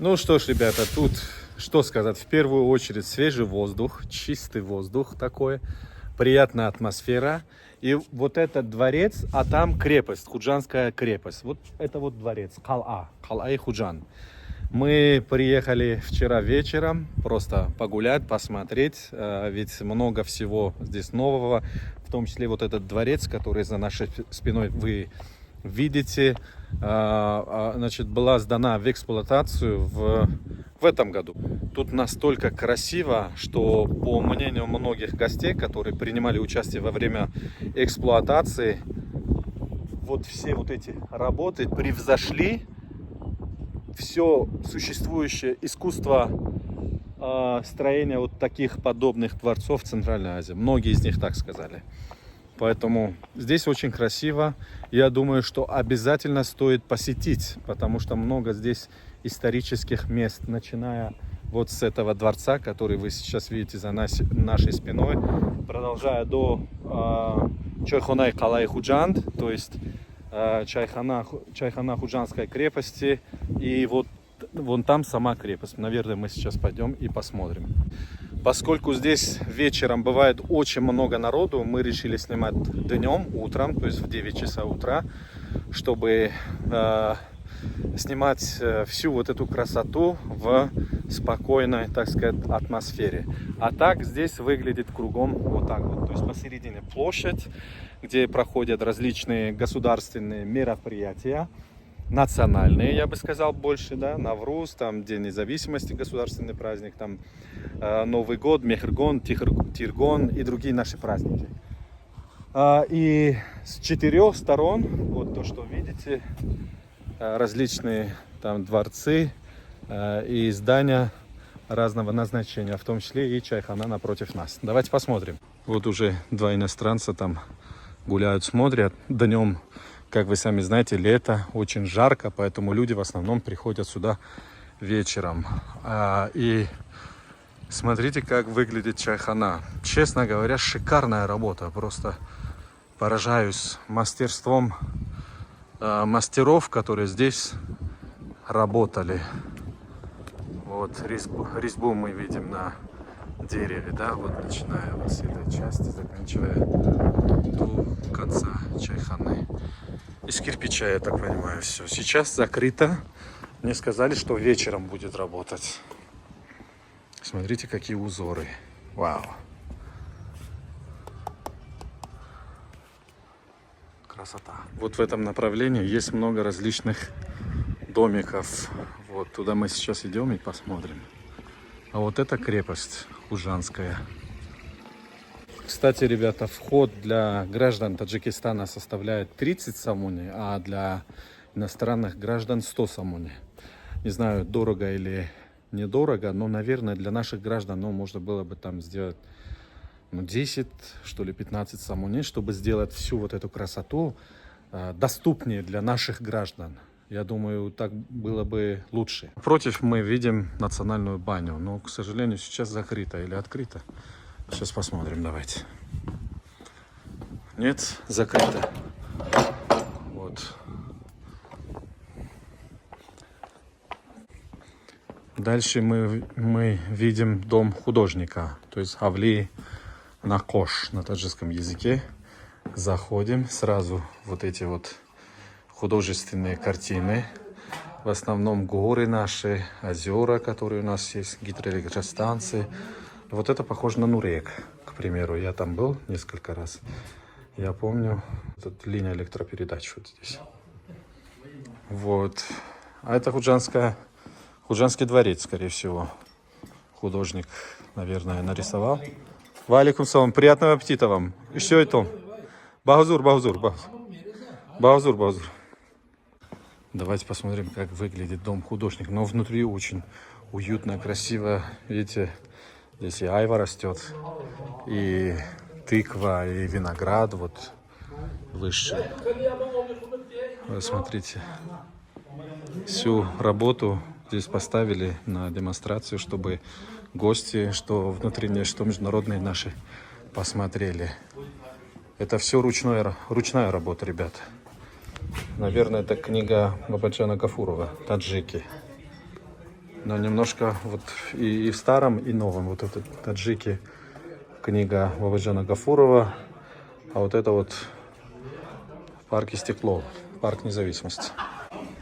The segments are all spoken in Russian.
Ну что ж, ребята, тут что сказать, в первую очередь свежий воздух, чистый воздух такой, приятная атмосфера. И вот этот дворец, а там крепость, Худжанская крепость. Вот это вот дворец, Кал'а-и Худжан. Мы приехали вчера вечером просто погулять, посмотреть, ведь много всего здесь нового, в том числе вот этот дворец, который за нашей спиной вы видите, значит, была сдана в эксплуатацию в этом году. Тут настолько красиво, что по мнению многих гостей, которые принимали участие во время эксплуатации, вот все вот эти работы превзошли все существующее искусство строения вот таких подобных дворцов в Центральной Азии. Многие из них так сказали. Поэтому здесь очень красиво. Я думаю, что обязательно стоит посетить, потому что много здесь исторических мест, начиная вот с этого дворца, который вы сейчас видите за нашей спиной, продолжая до Чайхона и Кал'а-и Худжан, то есть Чайхана Худжанской крепости, и вот вон там сама крепость. Наверное, мы сейчас пойдем и посмотрим. Поскольку здесь вечером бывает очень много народу, мы решили снимать днем, утром, то есть в 9 часов утра, чтобы снимать всю вот эту красоту в спокойной, так сказать, атмосфере. А так здесь выглядит кругом вот так вот. То есть посередине площадь, где проходят различные государственные мероприятия. Национальные, я бы сказал, больше, да, Навруз, там День независимости, государственный праздник, там Новый год, Мехргон, Тиргон и другие наши праздники. И с 4 сторон, вот то, что видите, различные там дворцы и здания разного назначения, в том числе и Чайхана напротив нас. Давайте посмотрим. Вот уже 2 иностранца там гуляют, смотрят. Днем, как вы сами знаете, лето, очень жарко, поэтому люди в основном приходят сюда вечером. И смотрите, как выглядит Чайхана. Честно говоря, шикарная работа. Просто поражаюсь мастерством мастеров, которые здесь работали. Вот резьбу мы видим на дереве, да, вот начиная вот с этой части, заканчивая до конца Чайханы. Из кирпича, я так понимаю, все. Сейчас закрыто. Мне сказали, что вечером будет работать. Смотрите, какие узоры. Вау. Красота. Вот в этом направлении есть много различных домиков. Вот туда мы сейчас идем и посмотрим. А вот это крепость Худжанская. Кстати, ребята, вход для граждан Таджикистана составляет 30 сомони, а для иностранных граждан 100 сомони. Не знаю, дорого или недорого, но, наверное, для наших граждан, можно было бы там сделать 10, что ли, 15 сомони, чтобы сделать всю вот эту красоту доступнее для наших граждан. Я думаю, так было бы лучше. Напротив мы видим национальную баню, но, к сожалению, сейчас закрыта или открыта. Сейчас посмотрим, давайте. Нет, закрыто. Вот. Дальше мы видим дом художника, то есть Авли Накош на таджикском языке. Заходим, сразу вот эти вот художественные картины. В основном горы наши, озера, которые у нас есть, гидроэлектростанции. Вот это похоже на Нурек, к примеру. Я там был несколько раз. Я помню, тут линия электропередач вот здесь. Вот. А это Худжанский дворец, скорее всего. Художник, наверное, нарисовал. Валикум салам. Приятного аппетита вам. И все это. Баузур. Давайте посмотрим, как выглядит дом художника. Но внутри очень уютно, красиво. Видите, здесь и айва растет, и тыква, и виноград вот выше. Вы смотрите, всю работу здесь поставили на демонстрацию, чтобы гости, что внутренние, что международные наши, посмотрели. Это все ручная работа, ребят. Наверное, это книга Бабаджана Гафурова «Таджики». Но немножко вот и в старом, и новом. Вот это таджики, книга Бабаджана Гафурова. А вот это вот в парке Стекло, парк независимости.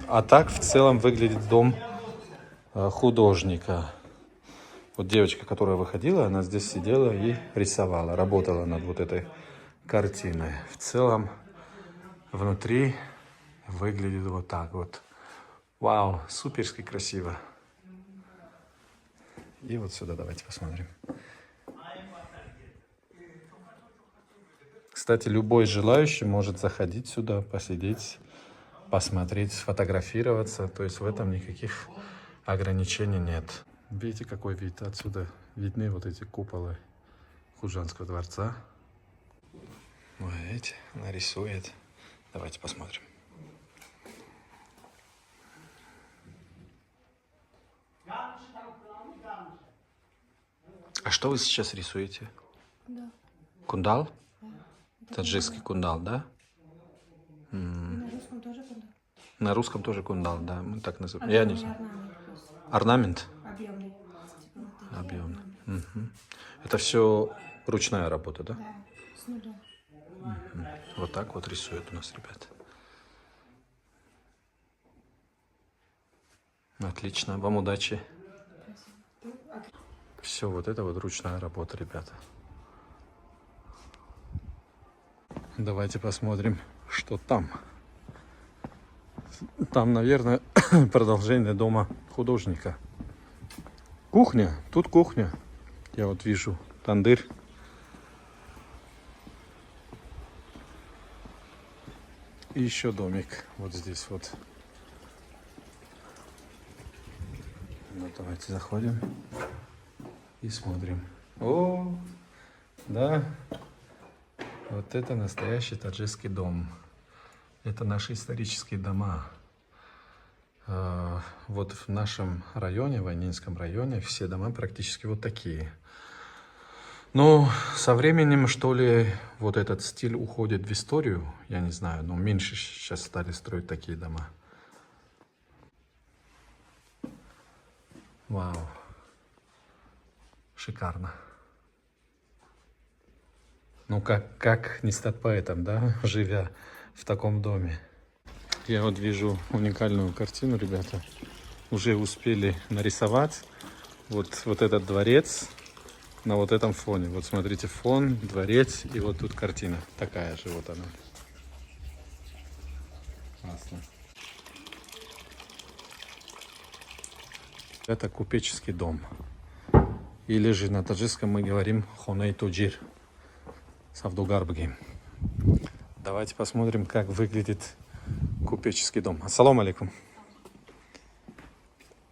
А так в целом выглядит дом художника. Вот девочка, которая выходила, она здесь сидела и рисовала, работала над вот этой картиной. В целом внутри выглядит вот так вот. Вау, суперски красиво. И вот сюда давайте посмотрим. Кстати, любой желающий может заходить сюда, посидеть, посмотреть, сфотографироваться. То есть в этом никаких ограничений нет. Видите, какой вид? Отсюда видны вот эти куполы Худжанского дворца. Вот видите, она рисует. Давайте посмотрим. А что вы сейчас рисуете? Да. Кундал? Да. Таджикский кундал, да? На русском тоже куда? На русском тоже кундал, да, мы так называем. Я не Объемный знаю. орнамент. Орнамент? Объемный. Типа вот такие Объемный. орнаменты. Мгм. Это все ручная работа, да? Да, с нуля. Вот так вот рисуют у нас ребята. Отлично, вам удачи. Все, вот это вот ручная работа, ребята. Давайте посмотрим, что там. Там, наверное, продолжение дома художника. Кухня, тут кухня. Я вот вижу тандыр. И еще домик вот здесь вот. Ну, давайте заходим и смотрим. О, да, вот это настоящий таджикский дом. Это наши исторические дома. Вот в нашем районе, в Войнинском районе, все дома практически вот такие. Но со временем, что ли, вот этот стиль уходит в историю, я не знаю, но меньше сейчас стали строить такие дома. Вау, шикарно. Ну как не стать поэтом, да, живя в таком доме. Я вот вижу уникальную картину, ребята. Уже успели нарисовать вот этот дворец на вот этом фоне. Вот смотрите, фон, дворец, и вот тут картина. Такая же вот она. Классно. Это купеческий дом. Или же на таджикском мы говорим хоней туджир. Савдугарбги. Давайте посмотрим, как выглядит купеческий дом. Ассаламу алейкум.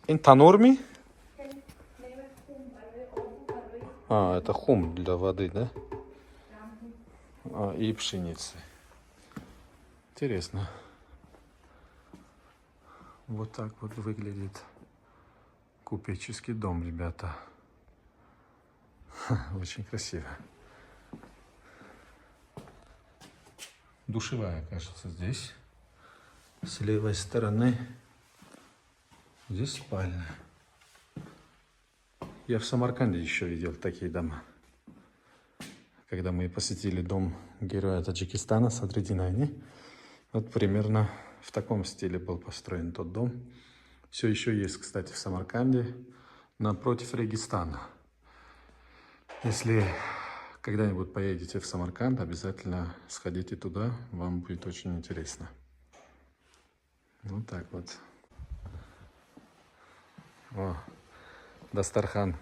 Ин танурми? А, это хум для воды, да? И пшеницы. Интересно. Вот так вот выглядит купеческий дом, ребята. Очень красиво. Душевая, кажется, здесь. С левой стороны. Здесь спальня. Я в Самарканде еще видел такие дома. Когда мы посетили дом героя Таджикистана Садриддина, вот примерно в таком стиле был построен тот дом. Все еще есть, кстати, в Самарканде, напротив Регистана. Если когда-нибудь поедете в Самарканд, обязательно сходите туда, вам будет очень интересно. Вот так вот. О, дастархан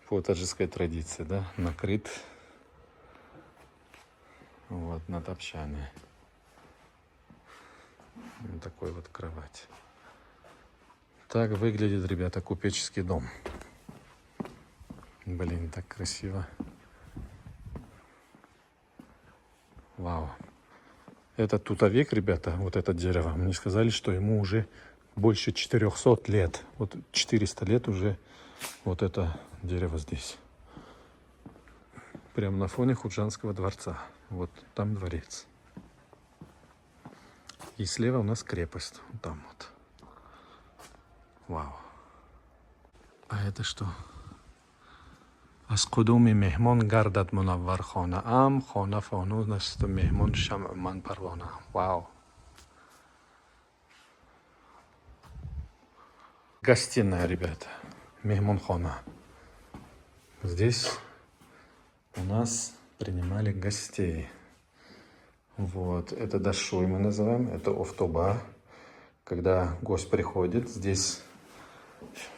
по таджикской традиции, да, накрыт вот на топчане. Вот такой вот кровать. Так выглядит, ребята, купеческий дом. Блин, так красиво. Вау. Это тутовик, ребята, вот это дерево. Мне сказали, что ему уже больше 400 лет. Вот 400 лет уже вот это дерево здесь. Прямо на фоне Худжанского дворца. Вот там дворец. И слева у нас крепость. Вот там вот. Вау. А это что? از قدوم مهمان گردد منور خانه ام خانه فانوس است و مهمان شمع من پروانه. Вау. Гостиная, ребята. Мехмонхона. Здесь у нас принимали гостей. Вот. Это дашуй мы называем. Это офтоба. Когда гость приходит, здесь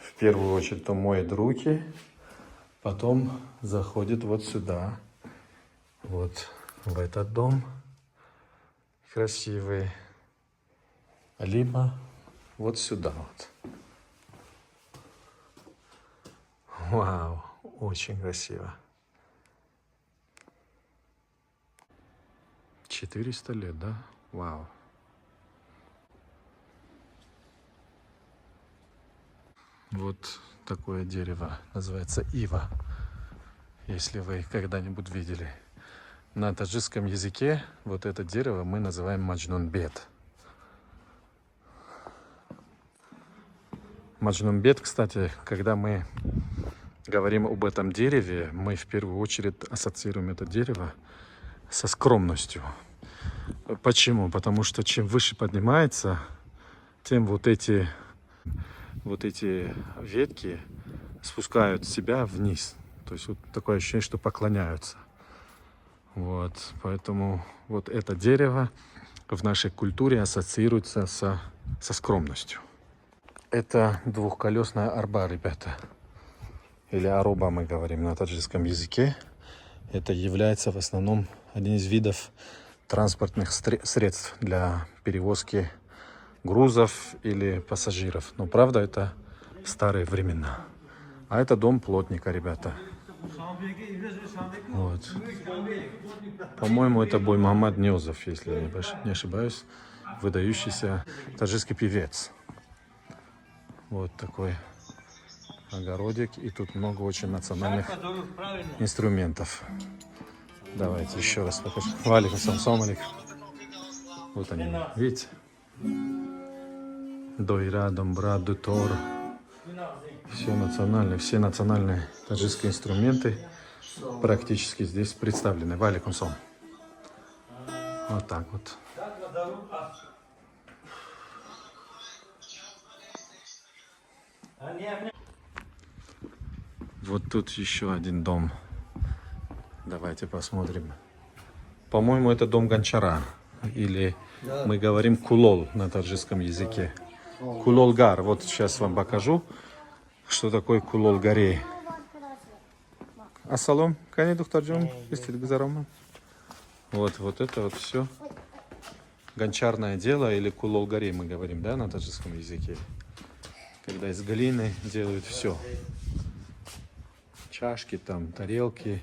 в первую очередь он моет руки. Потом заходит вот сюда. Вот в этот дом. Красивый. Либо вот сюда вот. Вау, очень красиво. 400 лет, да? Вау. Вот такое дерево, называется ива. Если вы когда-нибудь видели. На таджикском языке вот это дерево мы называем маджнунбет. Маджнунбет, кстати, когда мы говорим об этом дереве, мы в первую очередь ассоциируем это дерево со скромностью. Почему? Потому что чем выше поднимается, тем вот эти ветки спускают себя вниз. То есть вот такое ощущение, что поклоняются. Вот. Поэтому вот это дерево в нашей культуре ассоциируется со скромностью. Это двухколесная арба, ребята. Или аруба мы говорим на таджикском языке. Это является в основном один из видов транспортных средств для перевозки грузов или пассажиров. Но правда это старые времена. А это дом плотника, ребята. Вот. По-моему, это Бой Мухаммад Нёзов, если я не ошибаюсь. Выдающийся таджикский певец. Вот такой огородик. И тут много очень национальных инструментов. Давайте еще раз покажу. Валикум салам алейкум. Вот они, видите? Дойра, домбра, дутор. Все национальные таджикские инструменты практически здесь представлены. Валикум салам. Вот так вот. Вот тут еще один дом. Давайте посмотрим. По-моему, это дом гончара. Или мы говорим кулол на таджикском языке. Кулолгар. Вот сейчас вам покажу, что такое кулолгаре. Ассалам, кани духтарджун, вот это вот все гончарное дело или кулолгаре мы говорим, да, на таджикском языке. Когда из глины делают все. Чашки, там, тарелки,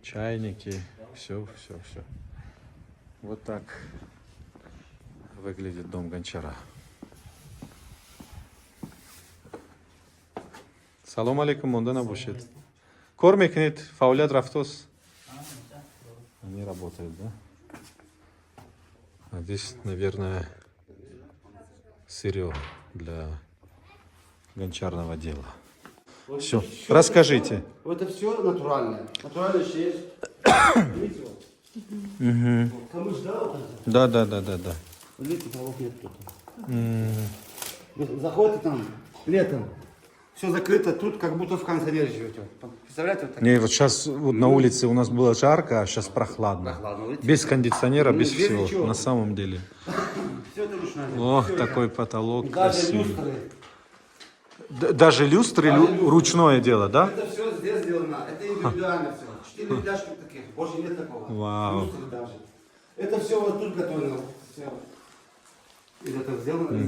чайники, все. Вот так выглядит дом гончара. Салам алейкум, онда набушет. Кормикнет, фаулят рафтос. Они работают, да? А здесь, наверное, сырье для гончарного дела. Вот Все, всё расскажите. Это все натуральное. Натуральное есть. Видите вот? Камыш, да, вот это? Да. Вот видите, полов нет тут. Вы заходите там летом, все закрыто, тут как будто в кондиционере живете. Представляете? Вот так? Не, вот сейчас вот на улице у нас было жарко, а сейчас прохладно. видите? Без кондиционера, без без всего. ничего. На самом деле. Все это ручная. Ох, Всё такой это. потолок Даже красивый. люстры. Даже люстры ручное дело, да? Это все здесь сделано. Это индивидуально все. 4 ряжки таких. Больше нет такого. Вау. Люстры даже. Это все вот тут готовено. Все. И это сделано.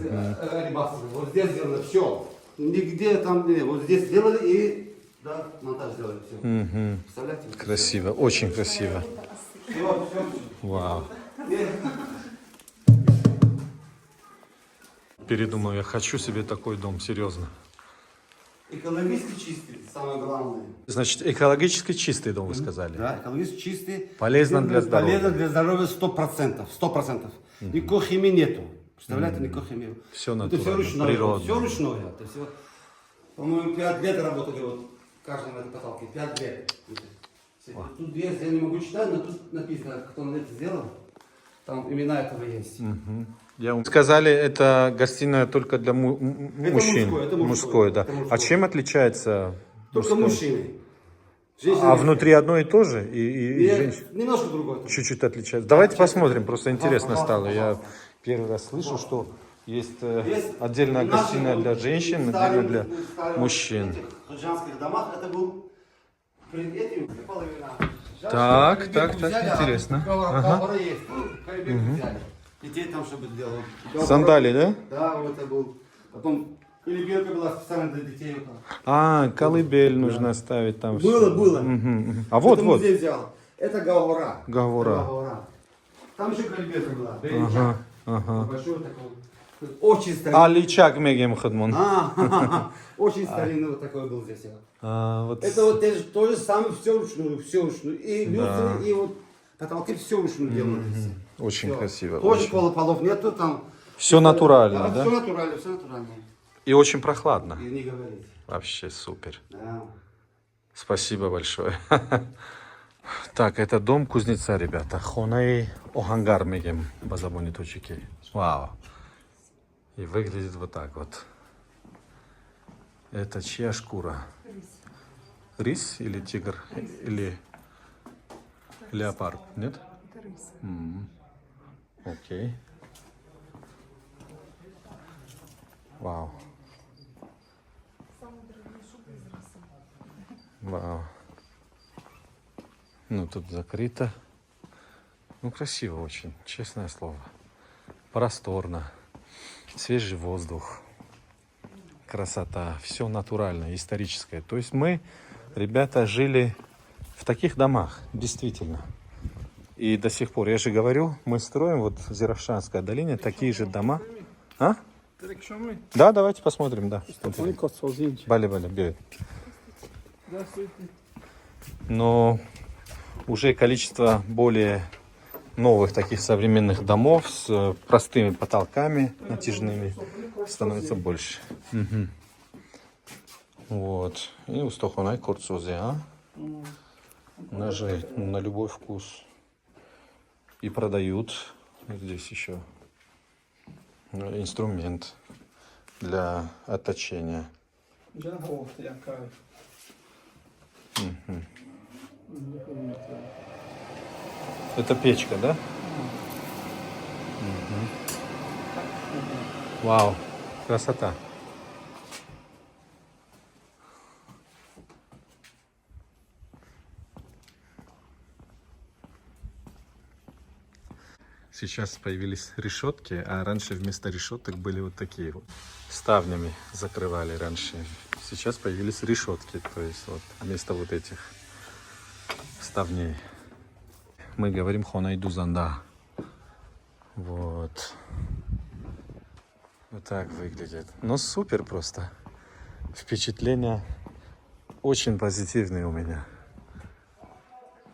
Рибасы. Вот здесь сделано все. Нигде там не. Вот здесь сделали и да, монтаж сделали все. Представляете? Красиво, очень красиво. Все. Вау. Передумал, я хочу себе такой дом, серьезно. Экологически чистый, самое главное. Значит, экологически чистый дом, вы сказали? Да, экологически чистый. Полезно для здоровья. Полезно для здоровья 100%. 100%. Никакой химии нету. Представляете, никакой химии. Всё Это натурально, все ручное. природное. Все ручное. Это все. По-моему, 5 лет работали вот в каждом этой потолке. 5 лет. Тут есть, я не могу читать, но тут написано, кто это сделал. Там имена этого есть. Сказали, это гостиная только для мужчин. мужское, это мужское, Мужское, да. это мужское. А чем отличается? Только мужское? мужчины. Женщины А нет. внутри одно и то же? И Нет, женщин немножко другое. чуть-чуть отличается. Давайте честно. посмотрим, просто интересно Пожалуйста, стало. Я пожалуйста. первый раз слышу, что есть Есть отдельная наши гостиная вот для женщин, старые- отдельно для старые мужчин. этих хаджанских домах это был при этим половина. Жаль, Так, что так, Карибек так, взяли, интересно. А Ага. Гавара есть. Карибек взяли. Детей там, чтобы сделать. Гавара- Сандали, да? Да, вот это был. Потом колыбелька была специально для детей. Вот так. А, колыбель нужно ставить там. Было. А вот, Это вот. музей взял. Это Гавара. Гавара. Это Гавара. Там еще колыбелька была. Ага, ага. Большой такой. Очень старинный. Аличак мегем ходмон. Очень старинный вот такой был здесь. Вот. Это вот то же самое, все вручную. И Да. люстры, и вот потолки все вручную делали. Очень Всё. красиво. Тоже очень. полов нету там. Все натурально, да? Все натурально, все натурально. И очень прохладно. И не говорите. Вообще супер. Да. Спасибо большое. Так, это дом кузнеца, ребята. Хонай Охангар мегем базабони точки. Вау. И выглядит вот так вот. Это чья шкура? Рис или тигр? Или леопард? Нет? Окей. Вау. Вау. Ну, тут закрыто. Ну, красиво очень, честное слово. Просторно. Свежий воздух. Красота. Все натуральное, историческое. То есть мы, ребята, жили в таких домах, действительно. И до сих пор, я же говорю, мы строим вот в Зеравшанской долине такие же дома. А? Да, давайте посмотрим, да. Бали-бали, бери. Но уже количество более новых таких современных домов с простыми потолками натяжными становится больше. Мгм. Вот. И устохонай курцузе, а? Ножи на любой вкус. И продают здесь еще инструмент для отточения. Это печка, да? Мгм. Вау, красота. Сейчас появились решетки, а раньше вместо решеток были вот такие вот. Ставнями закрывали раньше. Сейчас появились решетки, то есть вот вместо вот этих ставней. Мы говорим хонайду занда. Вот. Вот так выглядит. Но супер просто. Впечатления очень позитивные у меня.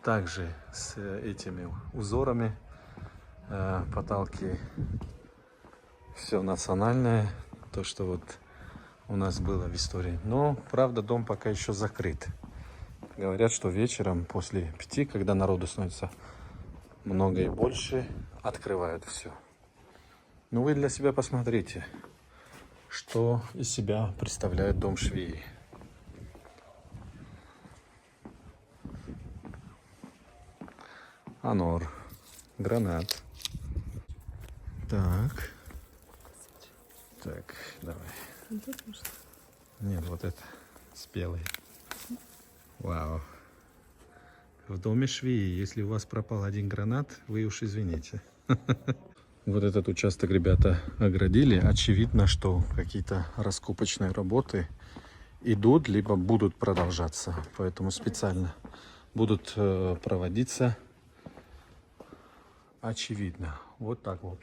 Также с этими узорами. Потолки. Все национальное. То, что вот у нас было в истории. Но, правда, дом пока еще закрыт. Говорят, что вечером после 5, когда народу становится много и больше, открывают все. Ну, вы для себя посмотрите, что из себя представляет дом швеи. Анор. Гранат. Так. Так, давай. Нет, вот это спелый. Вау. В доме швеи, если у вас пропал один гранат, вы уж извините. Вот этот участок ребята оградили. Очевидно, что какие-то раскопочные работы идут, либо будут продолжаться. Поэтому специально будут проводиться. Очевидно. Вот так вот.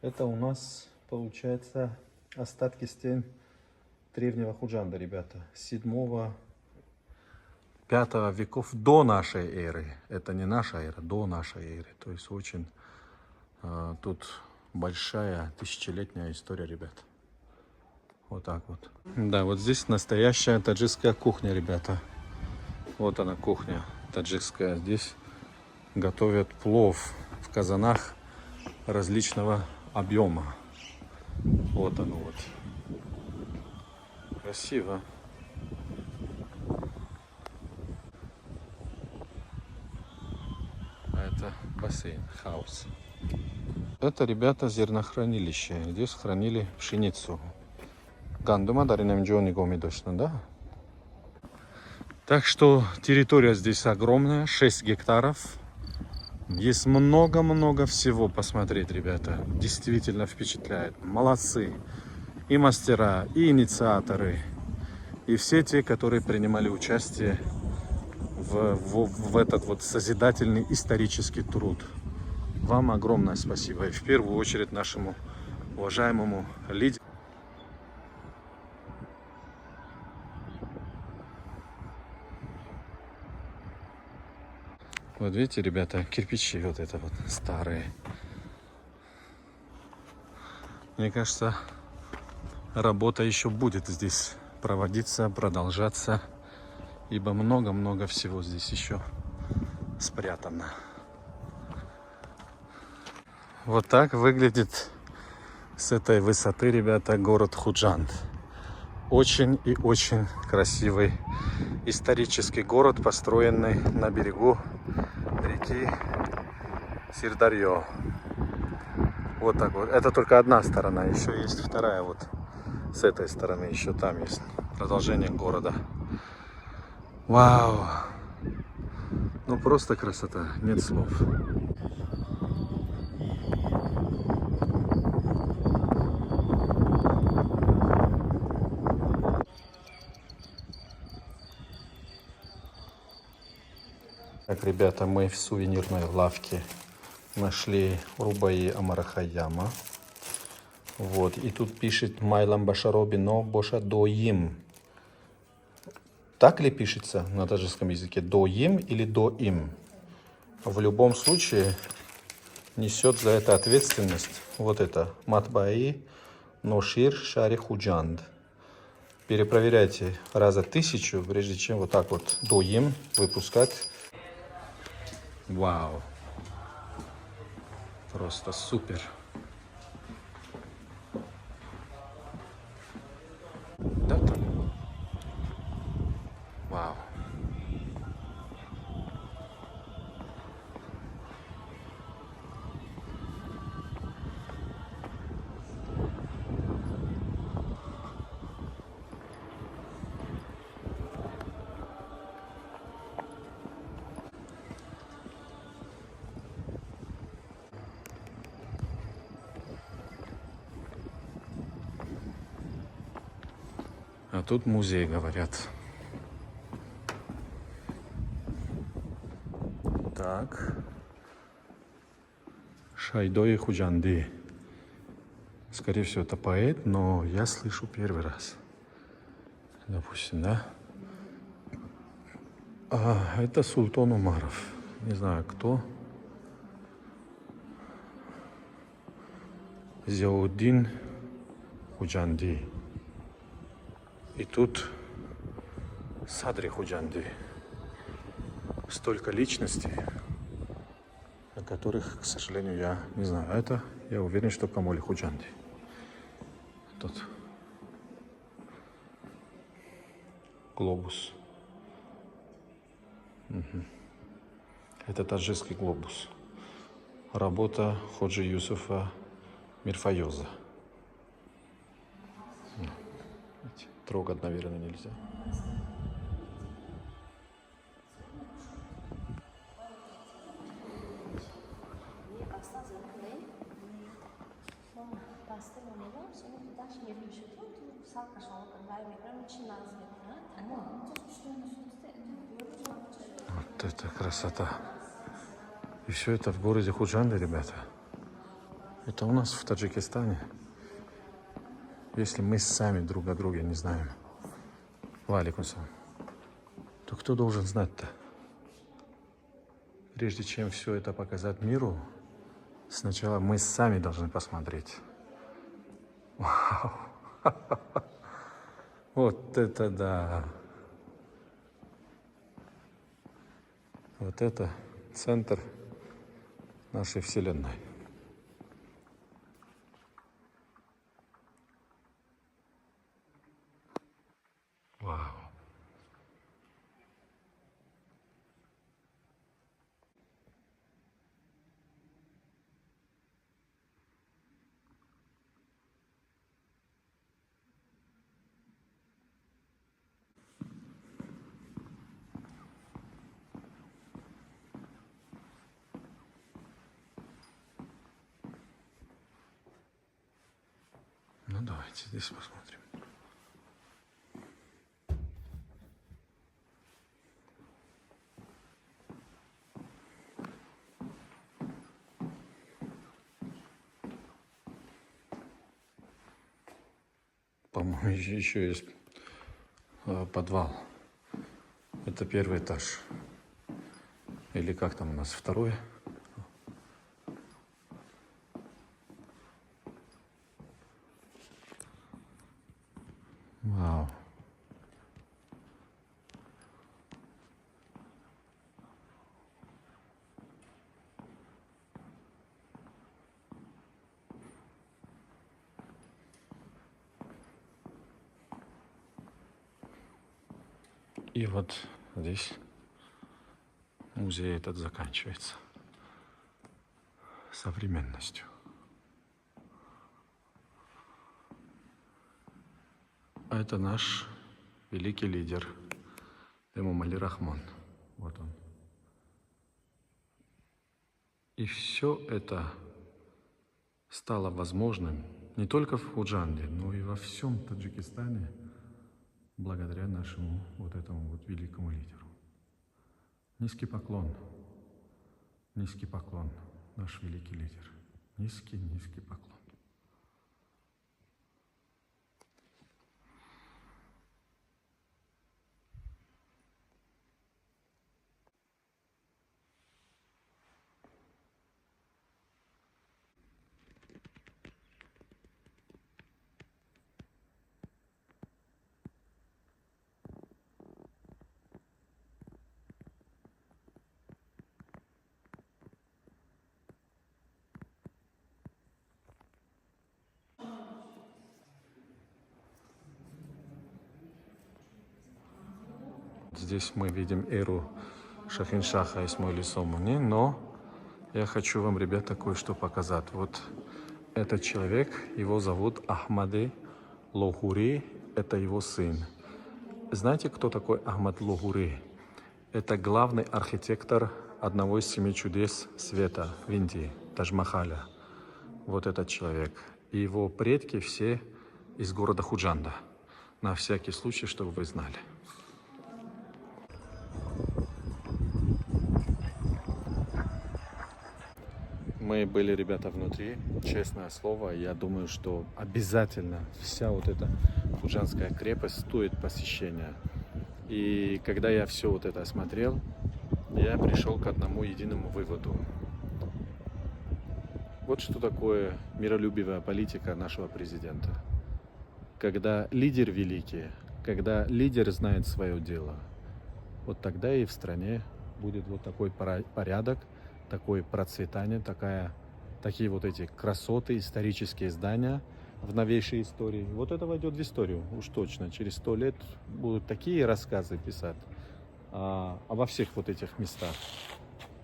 Это у нас получается остатки стен древнего Худжанда, ребята. 7-5 веков до нашей эры. Это не наша эра, до нашей эры. То есть очень тут большая тысячелетняя история, ребят. Вот так вот. Да, вот здесь настоящая таджикская кухня, ребята. Вот она кухня таджикская. Здесь готовят плов в казанах различного объема. Вот оно вот. Красиво. А это бассейн, хаус. Это, ребята, зернохранилище. Здесь хранили пшеницу. Гандума даринем джони гоми точно, да? Так что территория здесь огромная, 6 гектаров. Есть много-много всего посмотреть, ребята. Действительно впечатляет. Молодцы. И мастера, и инициаторы, и все те, которые принимали участие в этот вот созидательный исторический труд. Вам огромное спасибо. И в первую очередь нашему уважаемому лидеру. Вот видите, ребята, кирпичи вот это вот старые. Мне кажется, работа еще будет здесь проводиться, продолжаться, ибо много-много всего здесь еще спрятано. Вот так выглядит с этой высоты, ребята, город Худжанд. Очень и очень красивый исторический город, построенный на берегу реки Сирдарьё. Вот так вот. Это только одна сторона, еще есть вторая вот с этой стороны, еще там есть продолжение города. Вау! Ну просто красота, нет слов. Так, ребята, мы в сувенирной лавке нашли рубаи Омара Хайяма. Вот, и тут пишет Майлам Башароби, но Боша Доим. Так ли пишется на таджикском языке? Доим или Доим? В любом случае несет за это ответственность вот это. Матбаи Ношир Шари Худжанд. Перепроверяйте раза 1000, прежде чем вот так вот Доим выпускать. Вау. Просто супер. Да, там. Вау. А тут музей, говорят. Так. Шайдои Худжанды. Скорее всего, это поэт, но я слышу первый раз. Допустим, да? А, это Султан Умаров. Не знаю, кто. Зиауддин Худжанди. И тут Садри Худжанди. Столько личностей, о которых, к сожалению, я не знаю. Это, я уверен, что Камоли Худжанди. Тут глобус. Угу. Это таджикский глобус. Работа Ходжи Юсуфа Мирфайоза. Трогать, наверное, нельзя. Вот это красота. И все это в городе Худжанде, ребята. Это у нас в Таджикистане. Если мы сами друг о друге не знаем, валикусам, то кто должен знать-то? Прежде чем все это показать миру, сначала мы сами должны посмотреть. Вау! Вот это да. Вот это центр нашей Вселенной. Вау. Ну давайте здесь посмотрим. По-моему, еще есть подвал. Это первый этаж. Или как там у нас второй? Вау. И вот здесь музей этот заканчивается современностью. А это наш великий лидер Эмомали Рахмон. Вот он. И все это стало возможным не только в Худжанде, но и во всем Таджикистане благодаря нашему вот этому вот великому лидеру. Низкий поклон, наш великий лидер. Низкий поклон. Здесь мы видим эру Шахиншаха Исмаила Сомони, но я хочу вам, ребята, кое-что показать. Вот этот человек, его зовут Ахмади Лохури, это его сын. Знаете, кто такой Ахмад Лохури? Это главный архитектор одного из 7 чудес света в Индии, Тадж-Махаля. Вот этот человек. И его предки все из города Худжанда. На всякий случай, чтобы вы знали. Мы были, ребята, внутри, честное слово, я думаю, что обязательно вся вот эта Худжанская крепость стоит посещения. И когда я все вот это осмотрел, я пришел к одному единому выводу. Вот что такое миролюбивая политика нашего президента. Когда лидер великий, когда лидер знает свое дело, вот тогда и в стране будет вот такой порядок, такое процветание, такие вот эти красоты, исторические здания в новейшей истории. Вот это войдет в историю, уж точно. Через 100 лет будут такие рассказы писать обо всех вот этих местах.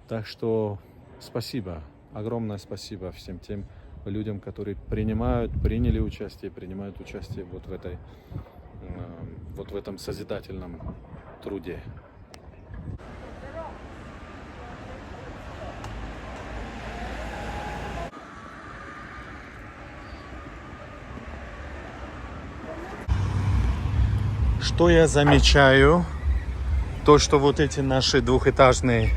Так что спасибо, огромное спасибо всем тем людям, которые приняли участие, принимают участие вот в этом созидательном труде. Что я замечаю? То, что вот эти наши двухэтажные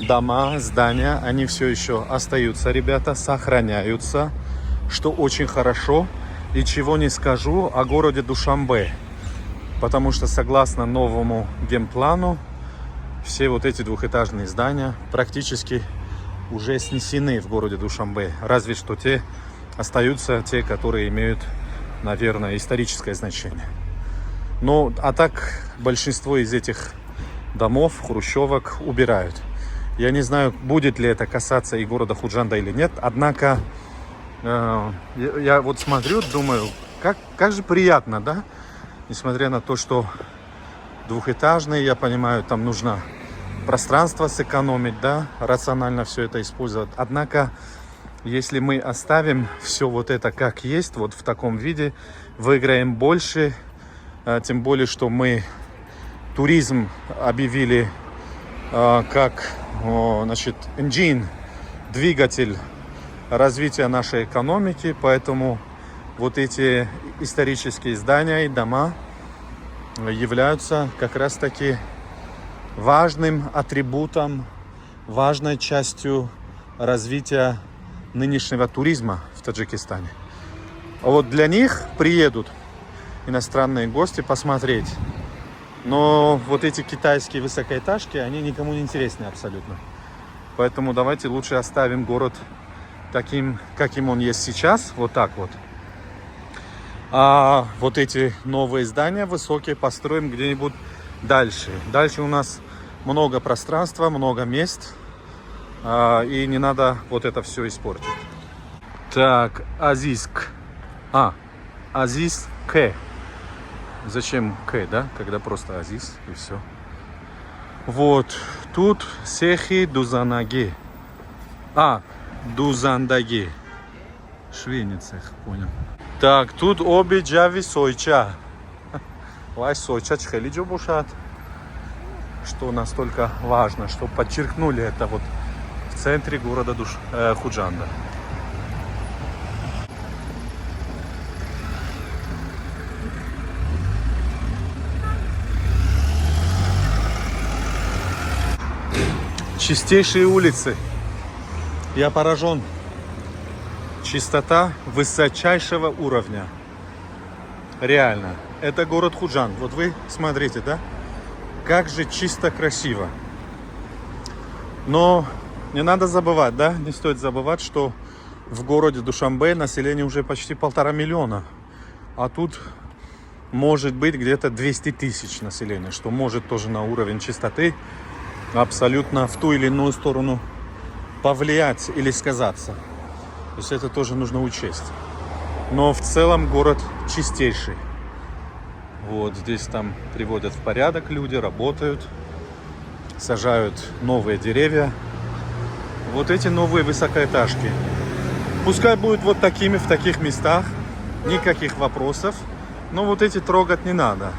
дома, здания, они все еще остаются, ребята, сохраняются, что очень хорошо. И чего не скажу о городе Душанбе, потому что согласно новому генплану все вот эти двухэтажные здания практически уже снесены в городе Душанбе, разве что остаются те, которые имеют, наверное, историческое значение. Но, а так большинство из этих домов, хрущевок убирают. Я не знаю, будет ли это касаться и города Худжанда или нет. Однако, я вот смотрю, думаю, как же приятно, да? Несмотря на то, что двухэтажные, я понимаю, там нужно пространство сэкономить, да, рационально все это использовать. Однако, если мы оставим все вот это как есть, вот в таком виде, выиграем больше, тем более, что мы туризм объявили как, значит, engine, двигатель развития нашей экономики, поэтому вот эти исторические здания и дома являются как раз таки важным атрибутом, важной частью развития нынешнего туризма в Таджикистане. А вот для них приедут иностранные гости посмотреть. Но вот эти китайские высокоэтажки, они никому не интересны абсолютно. Поэтому давайте лучше оставим город таким, каким он есть сейчас, вот так вот. А вот эти новые здания высокие построим где-нибудь дальше. Дальше у нас много пространства, много мест. И не надо вот это все испортить. Так, Азизк. Азиз К. Зачем К, да? Когда просто Азиз и все. Вот. Тут Сехи Дузанаги. Дузандаги. Швейницех, понял. Так, тут обе Джави Сойча. Лай Сойча Чхелиджо Бушат. Что настолько важно, что подчеркнули это вот в центре города Худжанда. Чистейшие улицы. Я поражен. Чистота высочайшего уровня. Реально. Это город Худжан. Вот вы смотрите, да? Как же чисто, красиво. Но не надо забывать, да? Не стоит забывать, что в городе Душанбе население уже почти 1,5 миллиона. А тут может быть где-то 200 тысяч населения, что может тоже на уровень чистоты абсолютно в ту или иную сторону повлиять или сказаться. То есть это тоже нужно учесть. Но в целом город чистейший. Вот здесь там приводят в порядок люди, работают, сажают новые деревья. Вот эти новые высокоэтажки. Пускай будут вот такими в таких местах, никаких вопросов. Но вот эти трогать не надо.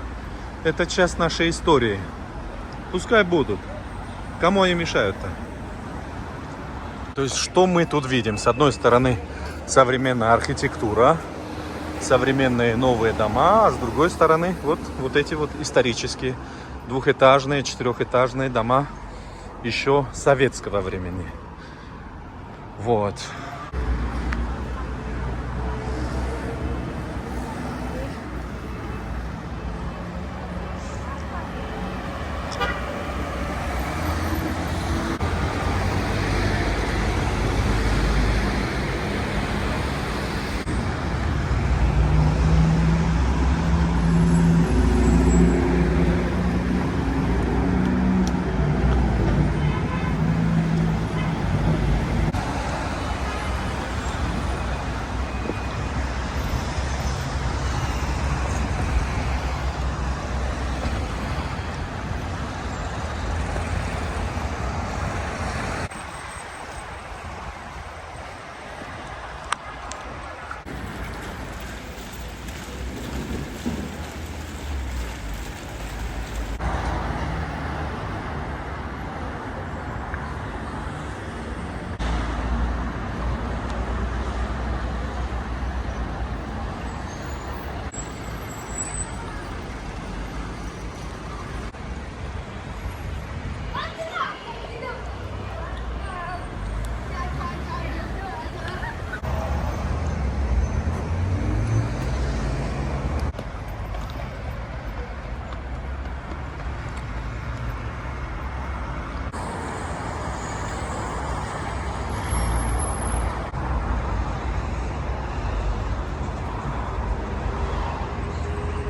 Это часть нашей истории. Пускай будут. Кому они мешают-то? То есть, что мы тут видим? С одной стороны, современная архитектура, современные новые дома, а с другой стороны, вот эти вот исторические двухэтажные, четырехэтажные дома еще советского времени. Вот.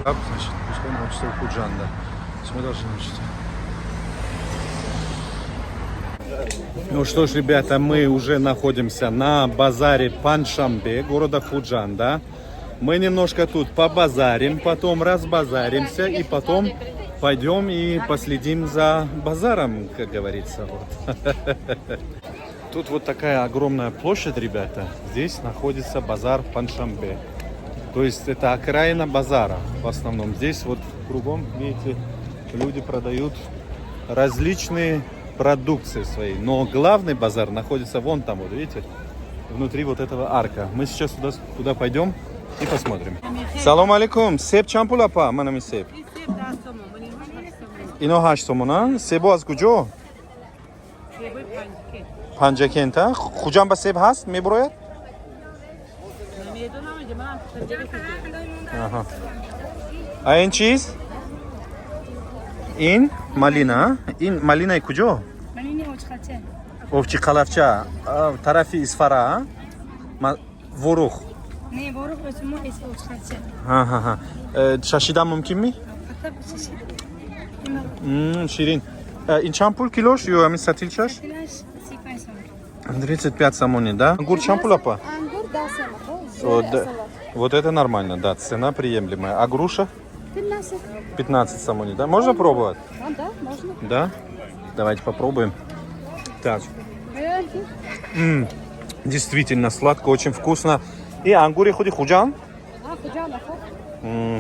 Значит, учится у Худжанда. Мы должны учиться. Ну что ж, ребята, мы уже находимся на базаре Паншамбе, города Худжан, да? Мы немножко тут побазарим, потом разбазаримся и потом пойдем и последим за базаром, как говорится. Вот. Тут вот такая огромная площадь, ребята. Здесь находится базар Паншамбе. То есть это окраина базара в основном. Здесь вот кругом, видите, люди продают различные продукции свои. Но главный базар находится вон там, вот видите, внутри вот этого арка. Мы сейчас туда пойдем и посмотрим. Салам алейкум. Сеп чампулапа, манами сеп. Ино 8 сомона. Себо аз куҷо? Панҷакента. Хуҷан ба себ ҳаст мебурояд? Аҳа. А ин чиз? Ин малина. Ин малинаи куҷо? Малина овчқалча. Овчи қалавча. Тарафи Исфара. Ворух. Не, ворух мо овчқалча. Аҳа. Шашидан мумкин ми? Ширин. Ин чанд пул килош ё ҳамин сатилчаш? 35 самони, да? Ангур чанд пул апа? Ангур 10 сомон. Вот это нормально, да, цена приемлемая. А груша? 15. 15 самони, да? Можно пробовать? Да, можно. Да? Давайте попробуем. Так. Действительно сладко, очень вкусно. И ангури худи худжан?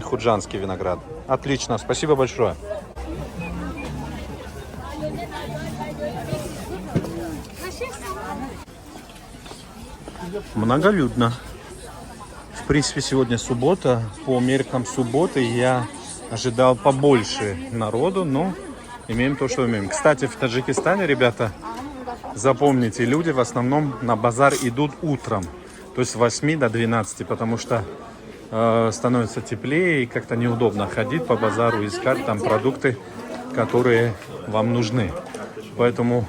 Худжанский виноград. Отлично, спасибо большое. Многолюдно. В принципе, сегодня суббота. По меркам субботы я ожидал побольше народу, но имеем то, что имеем. Кстати, в Таджикистане, ребята, запомните, люди в основном на базар идут утром. То есть с 8 до 12, потому что становится теплее и как-то неудобно ходить по базару, искать там продукты, которые вам нужны. Поэтому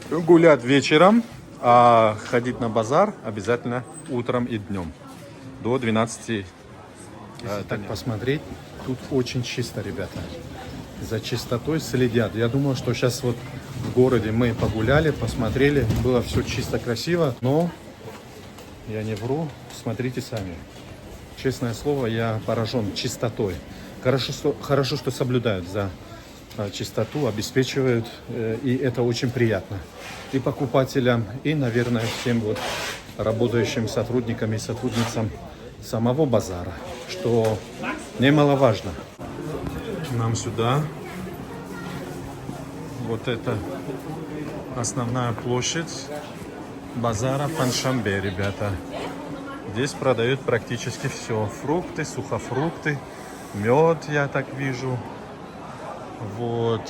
гулять вечером, а ходить на базар обязательно утром и днем. До 12. Так посмотреть, тут очень чисто, ребята. За чистотой следят. Я думаю, что сейчас вот в городе мы погуляли, посмотрели, было все чисто, красиво, но я не вру, смотрите сами. Честное слово, я поражен чистотой. Хорошо, что соблюдают за чистоту, обеспечивают, и это очень приятно. И покупателям, и, наверное, всем вот работающим сотрудникам и сотрудницам самого базара, что немаловажно. Нам сюда. Вот это основная площадь базара Паншамбе, ребята. Здесь продают практически все. Фрукты, сухофрукты, мед, я так вижу. Вот.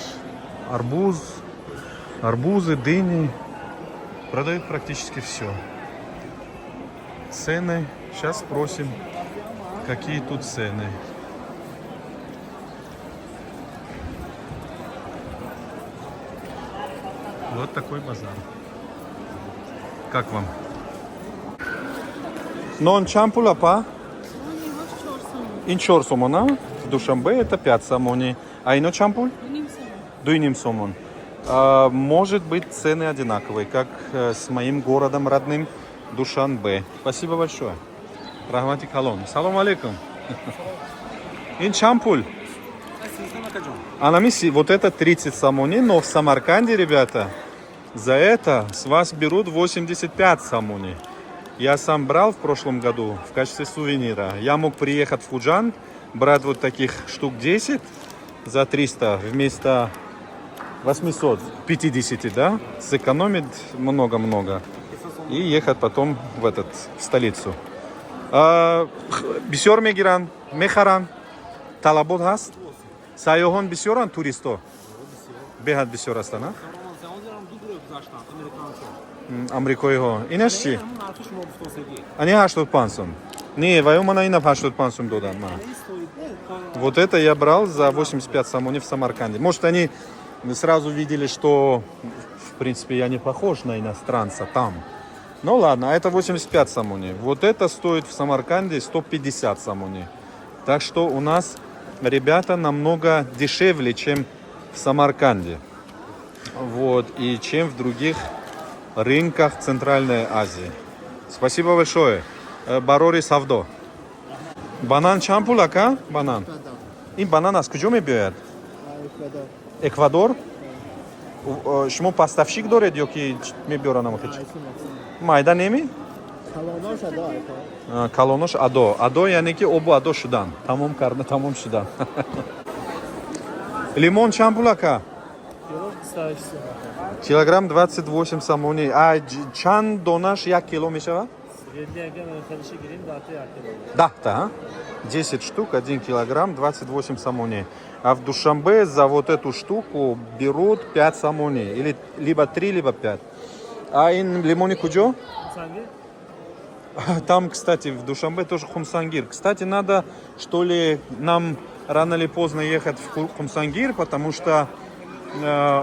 Арбузы, дыни. Продают практически все. Цены. Сейчас спросим, какие тут цены. Вот такой базар. Как вам? Non чампула па? Инчор сомона. В Душанбе это 5 самони. А ино чампуль? Дуйним сомон. Может быть, цены одинаковые, как с моим городом родным Душанбе. Спасибо большое. Рахмати калон. Салам алейкум. Ин чампуль. Анамиси, вот это 30 самони, но в Самарканде, ребята, за это с вас берут 85 самони. Я сам брал в прошлом году в качестве сувенира. Я мог приехать в Худжан, брать вот таких штук 10 за 300 вместо 850, да? Сэкономить много-много. И ехать потом в столицу. Бисёр мегиран, мехаран, талабот хаст? Сайохон бисёран туристо? Бехат бисёр астана? Амрикоиҳо. Инаш чи? Они 85 сом. Не, вайомана инав 85 сом додан. Вот это я брал за 85 самони в Самарканде. Может, они сразу видели, что, в принципе, я не похож на иностранца там. Ну ладно, а это 85 самони. Вот это стоит в Самарканде 150 самони. Так что у нас ребята, намного дешевле, чем в Самарканде. Вот, и чем в других рынках Центральной Азии. Спасибо большое. Барори Савдо. Банан чампул, ака? Банан. این بانان از کجا میباید؟ اکوادور. شما پستفشیک دارید یا که میبیارن هم خیلی؟ майда نمی؟ کالوناش адо. адо یعنی که обу адо шудан. تمام کردن، تمام شدن. Лимон чампул, ака? Килограмм 28 самони. А чанд донаш 1 кило мешава? Да, да. 10 штук, 1 килограмм, 28 самони. А в Душанбе за вот эту штуку берут 5 самони. Или либо 3, либо 5. А ин лимони куджо? Там, кстати, в Душанбе тоже Хумсангир. Кстати, надо, что ли, нам рано или поздно ехать в Хумсангир, потому что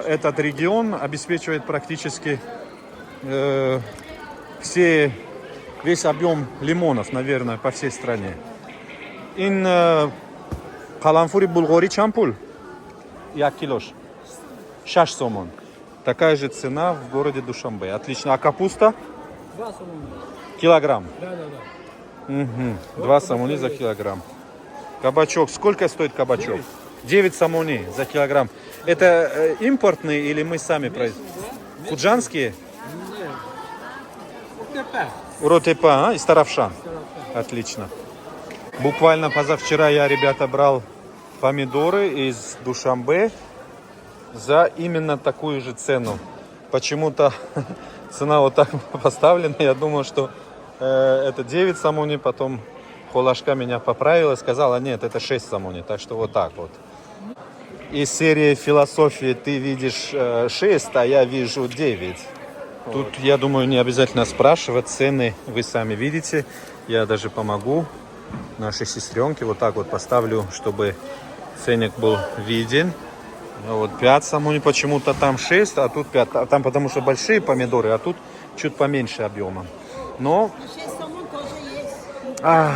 этот регион обеспечивает практически весь объем лимонов, наверное, по всей стране. Ин каламфури булгори чампул? Я килош. 6 сомон. Такая же цена в городе Душанбе. Отлично. А капуста? 2 сомони. Килограмм? Да. Угу. 2 самони за килограмм. Кабачок. Сколько стоит кабачок? 9 самони за килограмм. Это импортные или мы сами производим? Куджанские? Уротепа, из Таравшан. Отлично. Буквально позавчера я, ребята, брал помидоры из Душанбе за именно такую же цену. Почему-то цена вот так поставлена. Я думал, что это 9 самони, потом Холашка меня поправила и сказала, нет, это 6 самони. Так что вот так вот. Из серии философии ты видишь 6, а я вижу 9. Тут, я думаю, не обязательно спрашивать. Цены вы сами видите. Я даже помогу нашей сестренке. Вот так вот поставлю, чтобы ценник был виден. Вот 5 самони, почему-то там 6, а тут 5. А там потому что большие помидоры, а тут чуть поменьше объемом. Но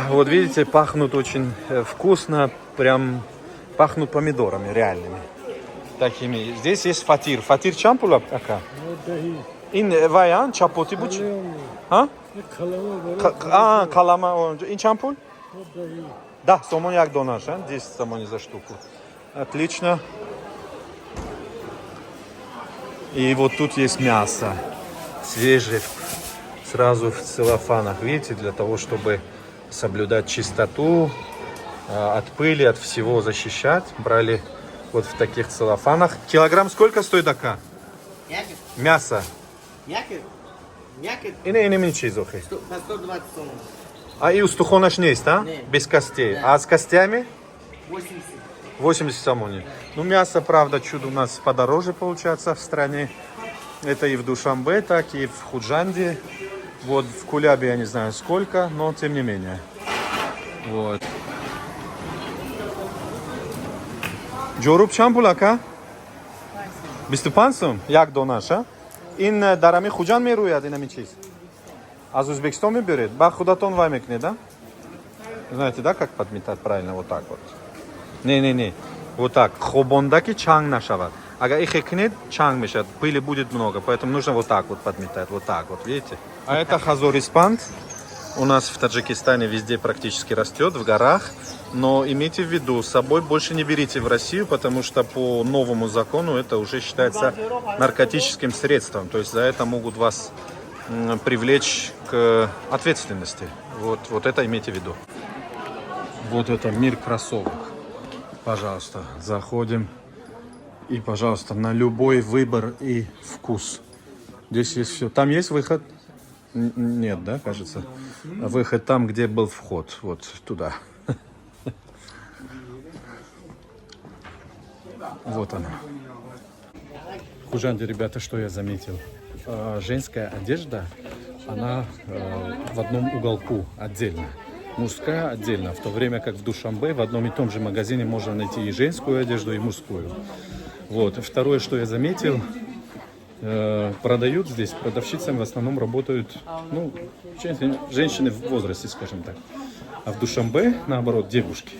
вот видите, пахнут очень вкусно. Прям пахнут помидорами реальными. Такими. Здесь есть фатир. Фатир чампула ака? این وایان چاپوتی بود چی؟ ها؟ کلامه اونجا. این چند پول؟ Да, сомон як донаш, 10 сомони за штуку. Отлично. И вот тут есть мясо. Свежее, сразу в целлофанах. Видите, для того, чтобы соблюдать чистоту, от пыли, от всего защищать. Брали вот в таких целлофанах. Килограмм сколько стоит ака? Мясо. И не меньше изохи. 120 сомон. А и устухонаш не есть, а? Нет. Без костей. А с костями? 80. 80 самони. Ну, мясо, правда, чудо у нас подороже получается в стране. Это и в Душанбе, так и в Худжанде. Вот в Кулябе я не знаю сколько, но тем не менее. Вот. Джоруб чампулака? Биступансум? Як до наша? Ин дарами Худжан меруяд, ина мичис. А Узбекистан ми берет? Ба худатон ваймекне, да? Знаете, да, как подметать правильно? Вот так вот. Не. Вот так. Хобондаки чанг нашават. Ага, их экнет чанг мешат. Пыли будет много, поэтому нужно вот так вот подметать. Вот так вот, видите? А это хазориспанд. У нас в Таджикистане везде практически растет, в горах. Но имейте в виду, с собой больше не берите в Россию, потому что по новому закону это уже считается наркотическим средством. То есть за это могут вас привлечь к ответственности. Вот это имейте в виду. Вот это мир кроссовок. Пожалуйста, заходим. И, пожалуйста, на любой выбор и вкус. Здесь есть все. Там есть выход? Нет, да, кажется? Выход там, где был вход. Вот туда. Вот она. В Хужанде, ребята, что я заметил? Женская одежда, она в одном уголку отдельно. Мужская отдельно. В то время как в Душанбе в одном и том же магазине можно найти и женскую одежду, и мужскую. Вот. Второе, что я заметил, продают здесь, продавщицами в основном работают, ну, женщины в возрасте, скажем так. А в Душанбе, наоборот, девушки.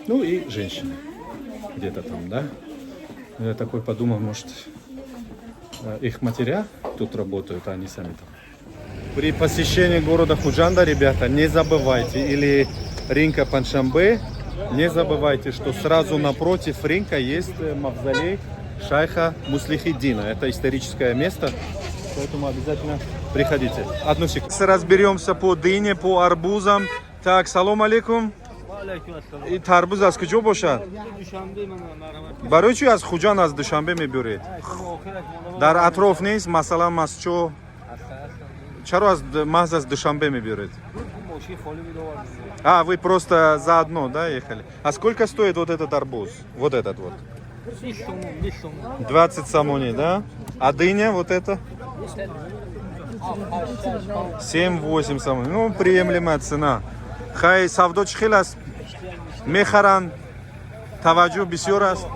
Ну и женщины. Где-то там, да? Я такой подумал, может, их матеря тут работают, а они сами там. При посещении города Худжанда, ребята, не забывайте, или рынка Паншамбе, не забывайте, что сразу напротив рынка есть мавзолей шайха Муслихиддина. Это историческое место, поэтому обязательно приходите. Одну секунду. Разберемся по дыне, по арбузам. Так, салам алейкум. И тарбуз аз куҷо бошад? Барои чӣ аз Хуҷанд аз Душанбе мебуред? Дар атроф нест, масалан Масчо? Чаро маҳз аз Душанбе мебуред? А, вы просто заодно, да, ехали? А сколько стоит вот этот арбуз? Вот этот вот? 20 самони, да? А дыня вот это? 7-8 самони. Ну, приемлемая цена. Хай савдо чӣ хел аст? Мехаранд, таваҷҷӯҳ бисёр аст.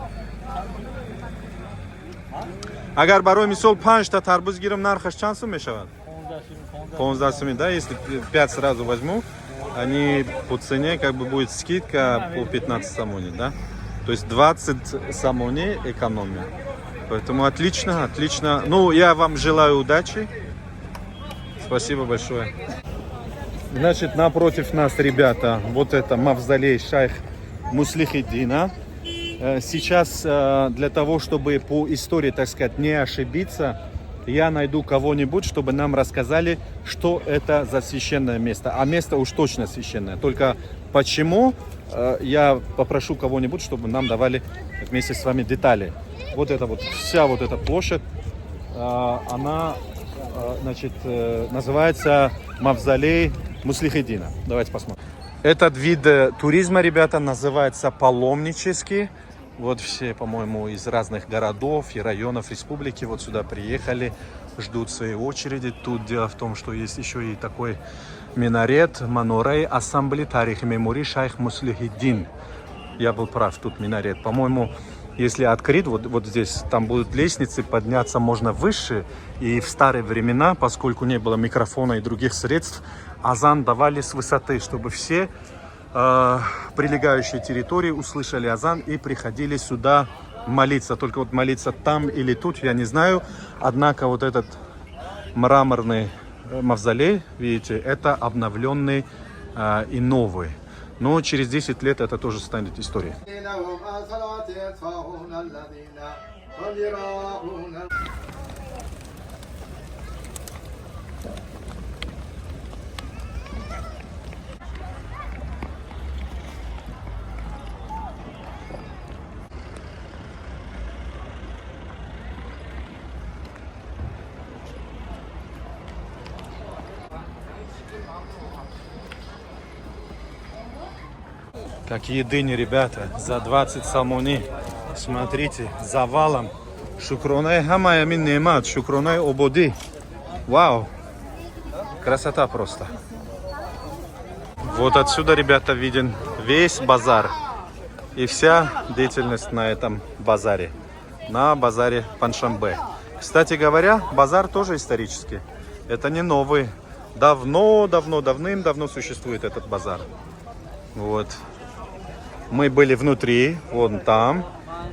Агар барои мисол 5 та тарбуз гирам, нархаш чанд сум мешавад? 15 сум, да? Если 5 сразу возьму, они по цене как бы будет скидка по 15 самони, да? То есть 20 самони экономия. Поэтому отлично, отлично. Ну, я вам желаю удачи. Спасибо большое. Значит, напротив нас, ребята, вот это мавзолей шайх Муслихиддина. Сейчас для того, чтобы по истории, так сказать, не ошибиться, я найду кого-нибудь, чтобы нам рассказали, что это за священное место. А место уж точно священное. Только почему, я попрошу кого-нибудь, чтобы нам давали вместе с вами детали. Вот это вот, вся вот эта площадь, она, значит, называется мавзолей Муслихиддина. Давайте посмотрим. Этот вид туризма, ребята, называется паломнический. Вот все, по-моему, из разных городов и районов республики вот сюда приехали, ждут своей очереди. Тут дело в том, что есть еще и такой минарет, манорей, ассамбли тарих мемори шайх Муслихиддин. Я был прав, тут минарет. По-моему, если открыть, вот здесь, там будут лестницы, подняться можно выше. И в старые времена, поскольку не было микрофона и других средств, азан давали с высоты, чтобы все прилегающие территории услышали азан и приходили сюда молиться. Только вот молиться там или тут, я не знаю. Однако вот этот мраморный мавзолей, видите, это обновленный и новый. Но через 10 лет это тоже станет историей. Какие дыни, ребята, за 20 самони. Смотрите, завалом. Шукронай хамая мин немат, шукронай ободи. Вау, красота просто. Вот отсюда, ребята, виден весь базар. И вся деятельность на этом базаре. На базаре Паншамбе. Кстати говоря, базар тоже исторический. Это не новый. Давным-давно существует этот базар. Вот. Мы были внутри, вон там.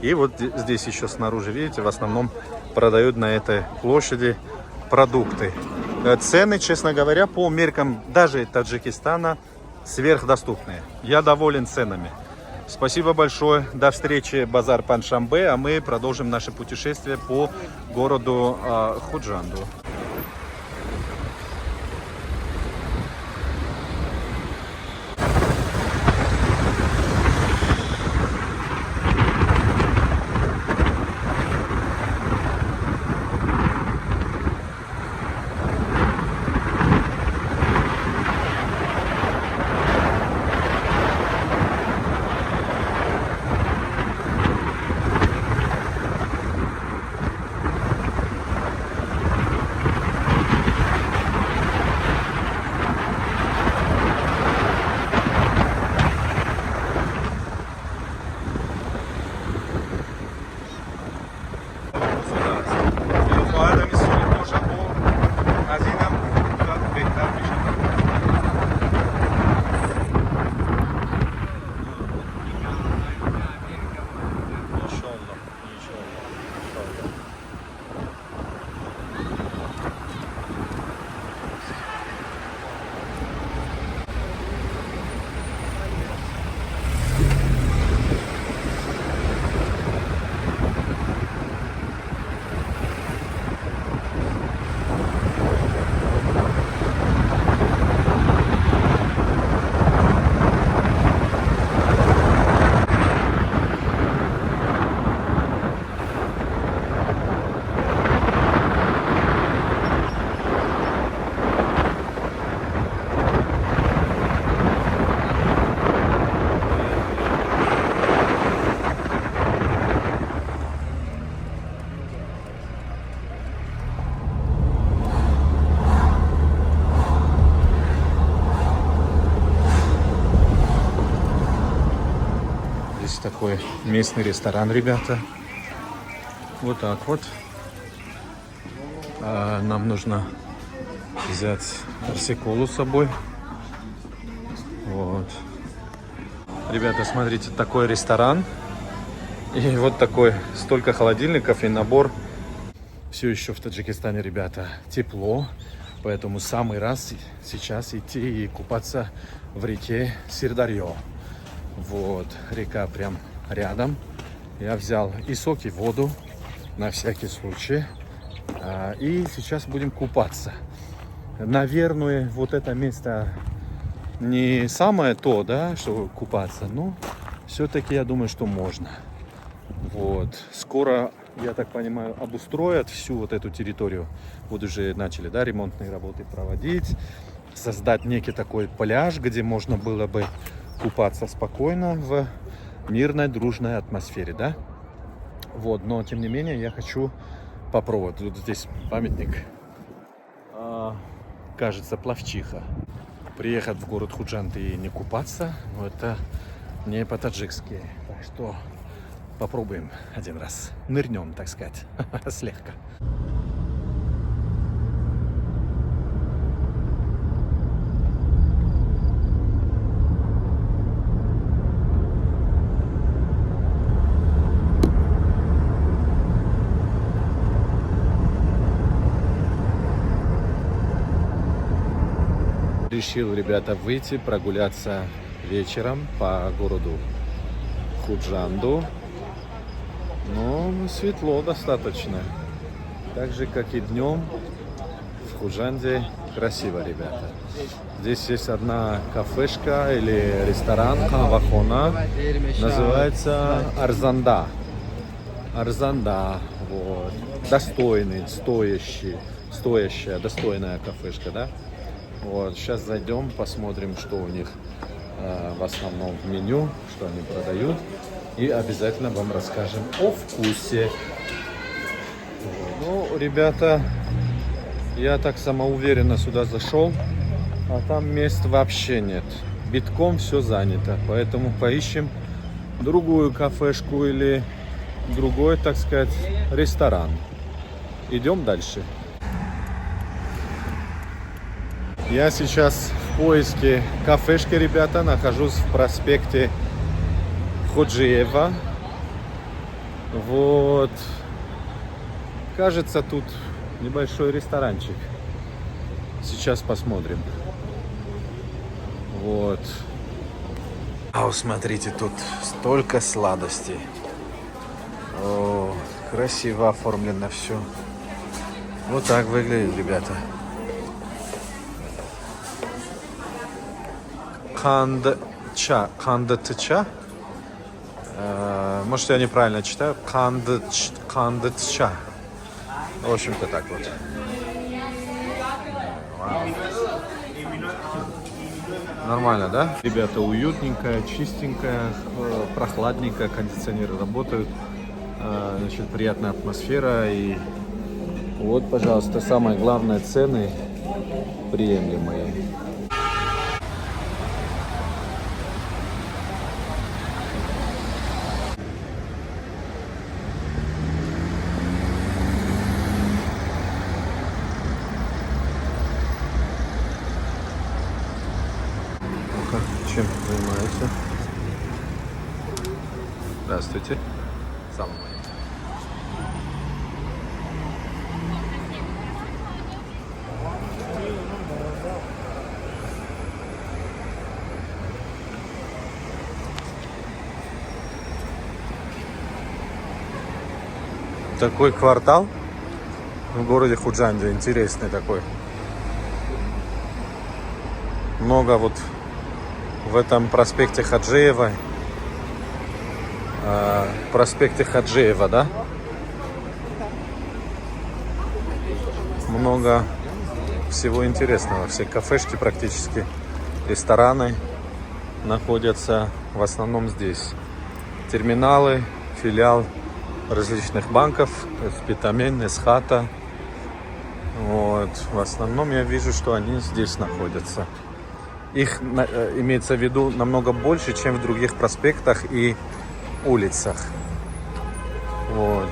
И вот здесь еще снаружи, видите, в основном продают на этой площади продукты. Цены, честно говоря, по меркам даже Таджикистана сверхдоступные. Я доволен ценами. Спасибо большое. До встречи, базар Паншамбе. А мы продолжим наше путешествие по городу Худжанду. такой местный ресторан, ребята. Вот так вот. Нам нужно взять персиколу с собой. Вот. Ребята, смотрите, такой ресторан. И вот такой, столько холодильников и набор. Все еще в Таджикистане, ребята, тепло. Поэтому самый раз сейчас идти и купаться в реке Сырдарьё. Вот, река прям рядом. Я взял и сок, и воду на всякий случай. И сейчас будем купаться. Наверное, вот это место не самое то, да, что купаться, но все-таки я думаю, что можно. Вот. Скоро, я так понимаю, обустроят всю вот эту территорию. Вот уже начали, да, ремонтные работы проводить. Создать некий такой пляж, где можно было бы купаться спокойно в мирной, дружной атмосфере, да. Вот, но тем не менее я хочу попробовать. Вот здесь памятник, кажется, пловчиха. Приехать в город Худжанд и не купаться, ну, это не по-таджикски. Так что попробуем один раз. Нырнем, так сказать, слегка. Решил, ребята, выйти прогуляться вечером по городу Худжанду. Но светло достаточно. Так же, как и днем, в Худжанде красиво, ребята. Здесь есть одна кафешка или ресторан, Кавахона. Называется Арзанда. Арзанда. Вот. Достойный, стоящая, достойная кафешка, да? Вот, сейчас зайдем, посмотрим, что у них в основном в меню, что они продают. И обязательно вам расскажем о вкусе. Ну, ребята, я так самоуверенно сюда зашел, а там мест вообще нет. Битком все занято, поэтому поищем другую кафешку или другой, так сказать, ресторан. Идем дальше. Я сейчас в поиске кафешки, ребята, нахожусь в проспекте Ходжиева. Вот. Кажется, тут небольшой ресторанчик. Сейчас посмотрим. Вот. А смотрите, тут столько сладостей. О, красиво оформлено все. Вот так выглядит, ребята. Кандача. Может, я неправильно читаю. Кандача. В общем-то, так вот. Вау. Нормально, да? Ребята, уютненькая, чистенькая, прохладненькая, кондиционеры работают. Значит, приятная атмосфера. И вот, пожалуйста, самое главное, цены приемлемые. Чем занимаешься? Здравствуйте. Сам. Такой квартал в городе Худжанде, интересный такой. Много вот в этом проспекте Хаджиева. Проспекте Хаджиева, да? Много всего интересного. Все кафешки практически, рестораны находятся в основном здесь. Терминалы, филиал различных банков, Питамин, Эсхата. Вот. В основном я вижу, что они здесь находятся. Их имеется в виду намного больше, чем в других проспектах и улицах. Вот.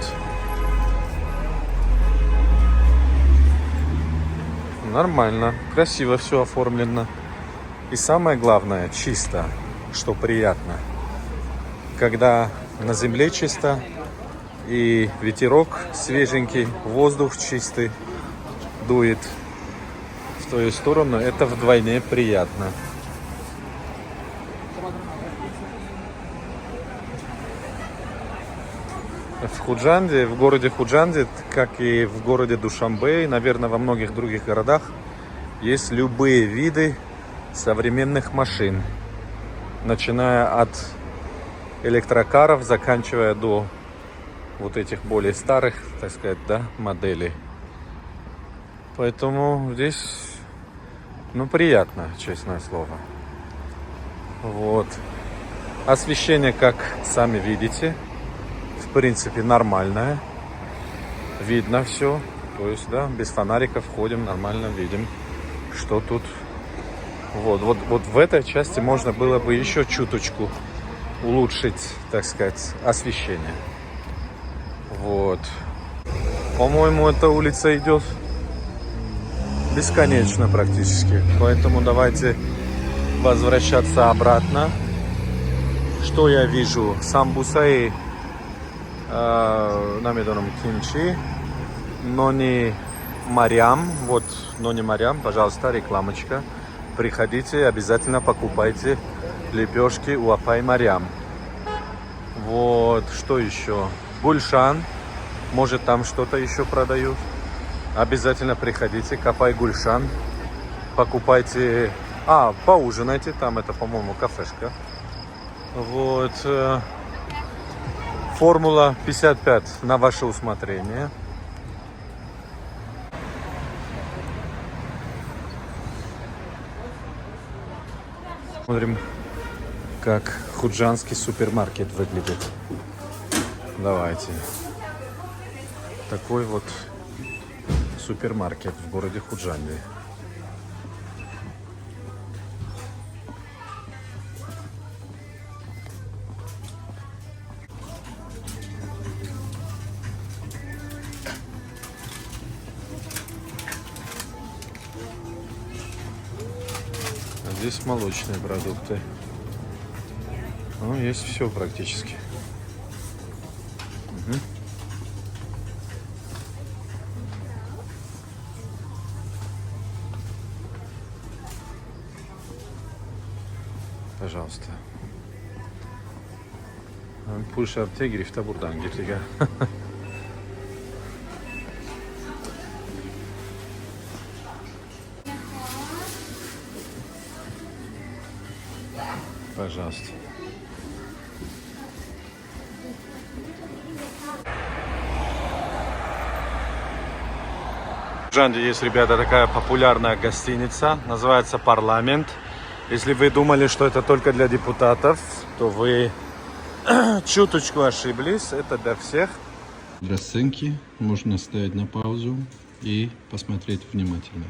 Нормально, красиво все оформлено. И самое главное, чисто, что приятно. Когда на земле чисто, и ветерок свеженький, воздух чистый дует в твою сторону, это вдвойне приятно. В Худжанде, в городе Худжанде, как и в городе Душанбе, и, наверное, во многих других городах, есть любые виды современных машин, начиная от электрокаров, заканчивая до вот этих более старых, так сказать, да, моделей. Поэтому здесь, ну, приятно, честное слово. Вот. Освещение, как сами видите, в принципе, нормальное. Видно все. То есть, да, без фонариков ходим, нормально видим, что тут. Вот в этой части можно было бы еще чуточку улучшить, так сказать, освещение. Вот. По-моему, эта улица идет бесконечно практически. Поэтому давайте возвращаться обратно. Что я вижу? Самбусаи на медовом кимчи, Нони Марьям. Вот Нони Марьям, пожалуйста, рекламочка. Приходите, обязательно покупайте лепешки у Апай Марьям. Вот, что еще? Гульшан. Может, там что-то еще продают. Обязательно приходите к Апай Гульшан. Покупайте. Поужинайте. Там это, по-моему, кафешка. Вот. Формула 55 на ваше усмотрение. Смотрим, как худжанский супермаркет выглядит. Давайте. Такой вот супермаркет в городе Худжанде. Здесь молочные продукты. Ну, есть все практически. Угу. Пожалуйста. Пульшар тегриф та buradan getiriyor. Пожалуйста. В Худжанде есть, ребята, такая популярная гостиница, называется «Парламент». Если вы думали, что это только для депутатов, то вы чуточку ошиблись. Это для всех. Расценки можно ставить на паузу и посмотреть внимательно.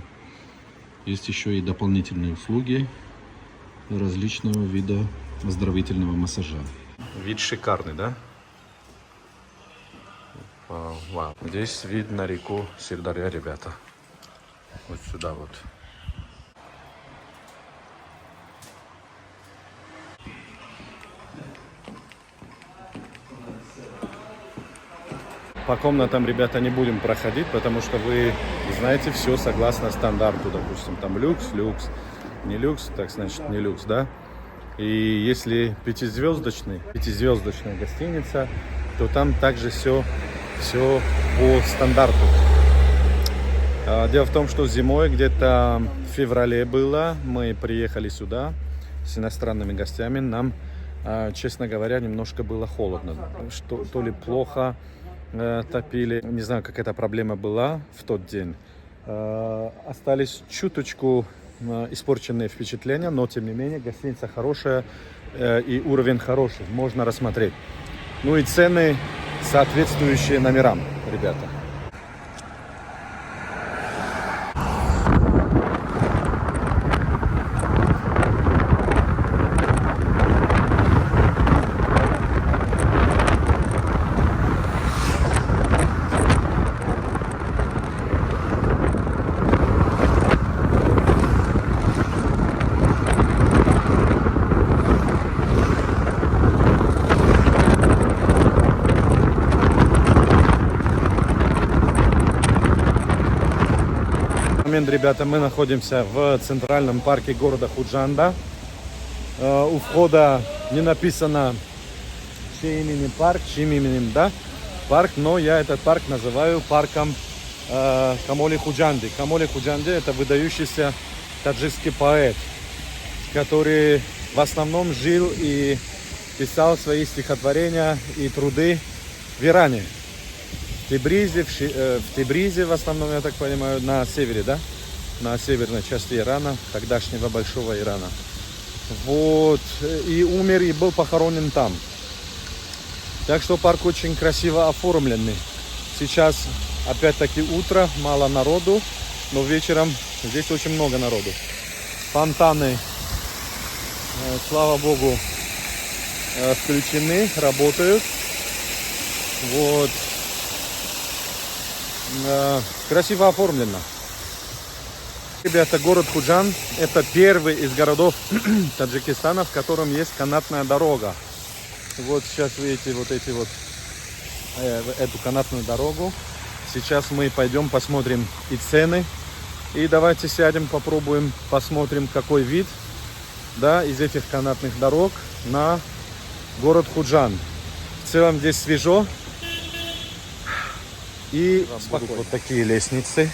Есть еще и дополнительные услуги различного вида оздоровительного массажа. Вид шикарный, да? Вау. Здесь вид на реку Сырдарья, ребята. Вот сюда вот. По комнатам, ребята, не будем проходить, потому что вы знаете все согласно стандарту. Допустим, там люкс, не люкс, так значит не люкс, да? И если пятизвездочная гостиница, то там также все по стандарту. Дело в том, что зимой, где-то в феврале было, мы приехали сюда с иностранными гостями, нам, честно говоря, немножко было холодно. Что, то ли плохо топили, не знаю, какая-то проблема была в тот день. Остались чуточку испорченные впечатления, но тем не менее гостиница хорошая и уровень хороший, можно рассмотреть. Ну и цены соответствующие номерам, ребята. момент, ребята, мы находимся в центральном парке города Худжанда. У входа не написано, чьим именем парк, чьим именем, да, парк, но я этот парк называю парком Камоли Худжанди. Камоли Худжанди — это выдающийся таджикский поэт, который в основном жил и писал свои стихотворения и труды в Иране. В Тебризе в основном, я так понимаю, на севере, да? На северной части Ирана, тогдашнего большого Ирана. Вот. И умер, и был похоронен там. Так что парк очень красиво оформленный. Сейчас, опять-таки, утро, мало народу, но вечером здесь очень много народу. Фонтаны, слава богу, включены, работают. Вот. Красиво оформлено. Ребята, город Худжанд — это первый из городов Таджикистана, в котором есть канатная дорога. Вот сейчас видите вот эти вот эту канатную дорогу. Сейчас мы пойдем посмотрим и цены. И давайте сядем, попробуем, посмотрим, какой вид, да, из этих канатных дорог на город Худжанд. В целом здесь свежо. И спокойно. Вот такие лестницы,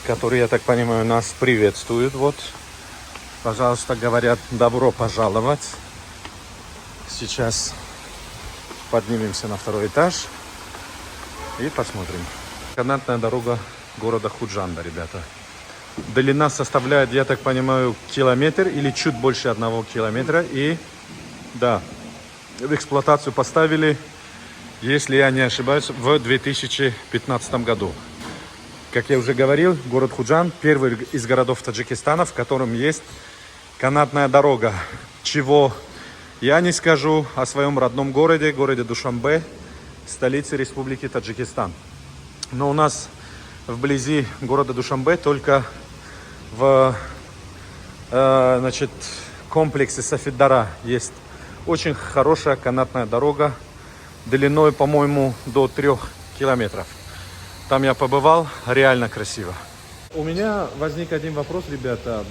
которые, я так понимаю, нас приветствуют. Вот, пожалуйста, говорят, добро пожаловать. Сейчас поднимемся на второй этаж и посмотрим. Канатная дорога города Худжанда, ребята. Длина составляет, я так понимаю, километр или чуть больше 1 километра. И да, в эксплуатацию поставили, если я не ошибаюсь, в 2015 году. Как я уже говорил, город Худжанд — первый из городов Таджикистана, в котором есть канатная дорога. Чего я не скажу о своем родном городе, городе Душанбе, столице Республики Таджикистан. Но у нас вблизи города Душанбе только в комплексе Сафиддара есть очень хорошая канатная дорога длиной, по-моему, до 3 километров. Там я побывал, реально красиво. У меня возник один вопрос, ребята.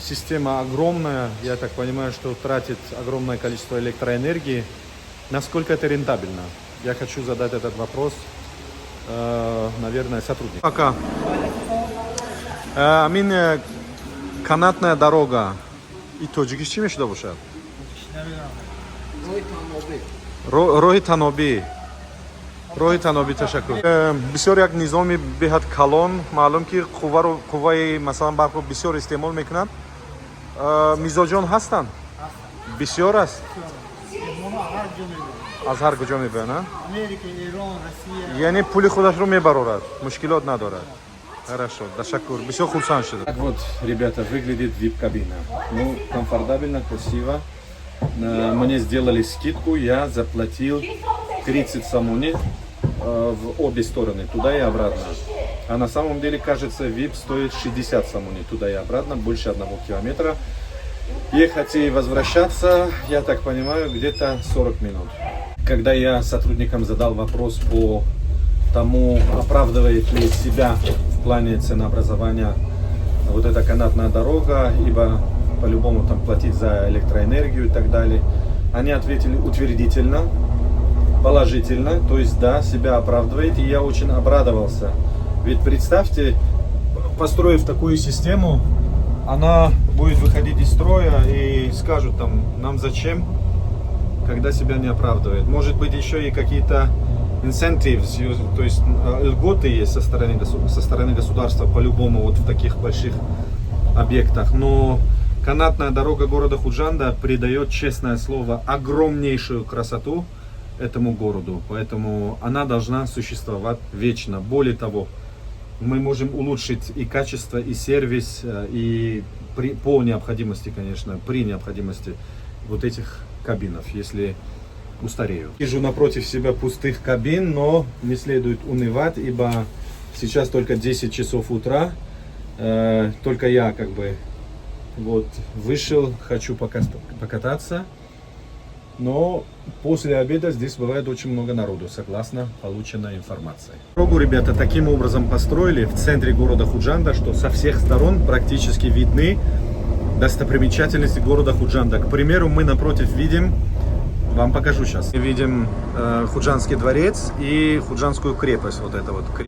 Система огромная, я так понимаю, что тратит огромное количество электроэнергии. Насколько это рентабельно? Я хочу задать этот вопрос, наверное, сотруднику. Пока. Канатная дорога. И тоджики с чем еще добавляют? روی تنابی تشکر بسیار یک نظام بهت کلان معلوم که قوه مثلا برق بسیار استعمال میکنند میزاجان هستند بسیار است از هر کجا میبرند یعنی پول خودش رو میبرد مشکلات ندارد Хорошо, ташаккур. Бисёр хурсанд шудам. Так вот, ребята, выглядит VIP-кабина. Ну, комфортабельно, красиво. Мне сделали скидку, я заплатил 30 самони в обе стороны, туда и обратно. А на самом деле, кажется, VIP стоит 60 самони, туда и обратно, больше 1 километра. Ехать и возвращаться, я так понимаю, где-то 40 минут. Когда я сотрудникам задал вопрос по тому, оправдывает ли себя в плане ценообразования вот эта канатная дорога, ибо по-любому там платить за электроэнергию и так далее, они ответили утвердительно, положительно, то есть да, себя оправдывает, и я очень обрадовался. Ведь представьте, построив такую систему, она будет выходить из строя и скажут там, нам зачем, когда себя не оправдывает. Может быть еще и какие-то incentives, то есть льготы есть со стороны государства по-любому вот в таких больших объектах, но канатная дорога города Худжанда придает, честное слово, огромнейшую красоту этому городу, поэтому она должна существовать вечно. Более того, мы можем улучшить и качество, и сервис, и по необходимости, конечно, при необходимости вот этих кабинов, если устареют. Вижу напротив себя пустых кабин, но не следует унывать, ибо сейчас только 10 часов утра, только я как бы вот вышел, хочу покататься. но после обеда здесь бывает очень много народу, согласно полученной информации. Дорогу, ребята, таким образом построили в центре города Худжанда, что со всех сторон практически видны достопримечательности города Худжанда. К примеру, мы напротив видим, вам покажу сейчас, видим Худжанский дворец и Худжанскую крепость, вот это вот.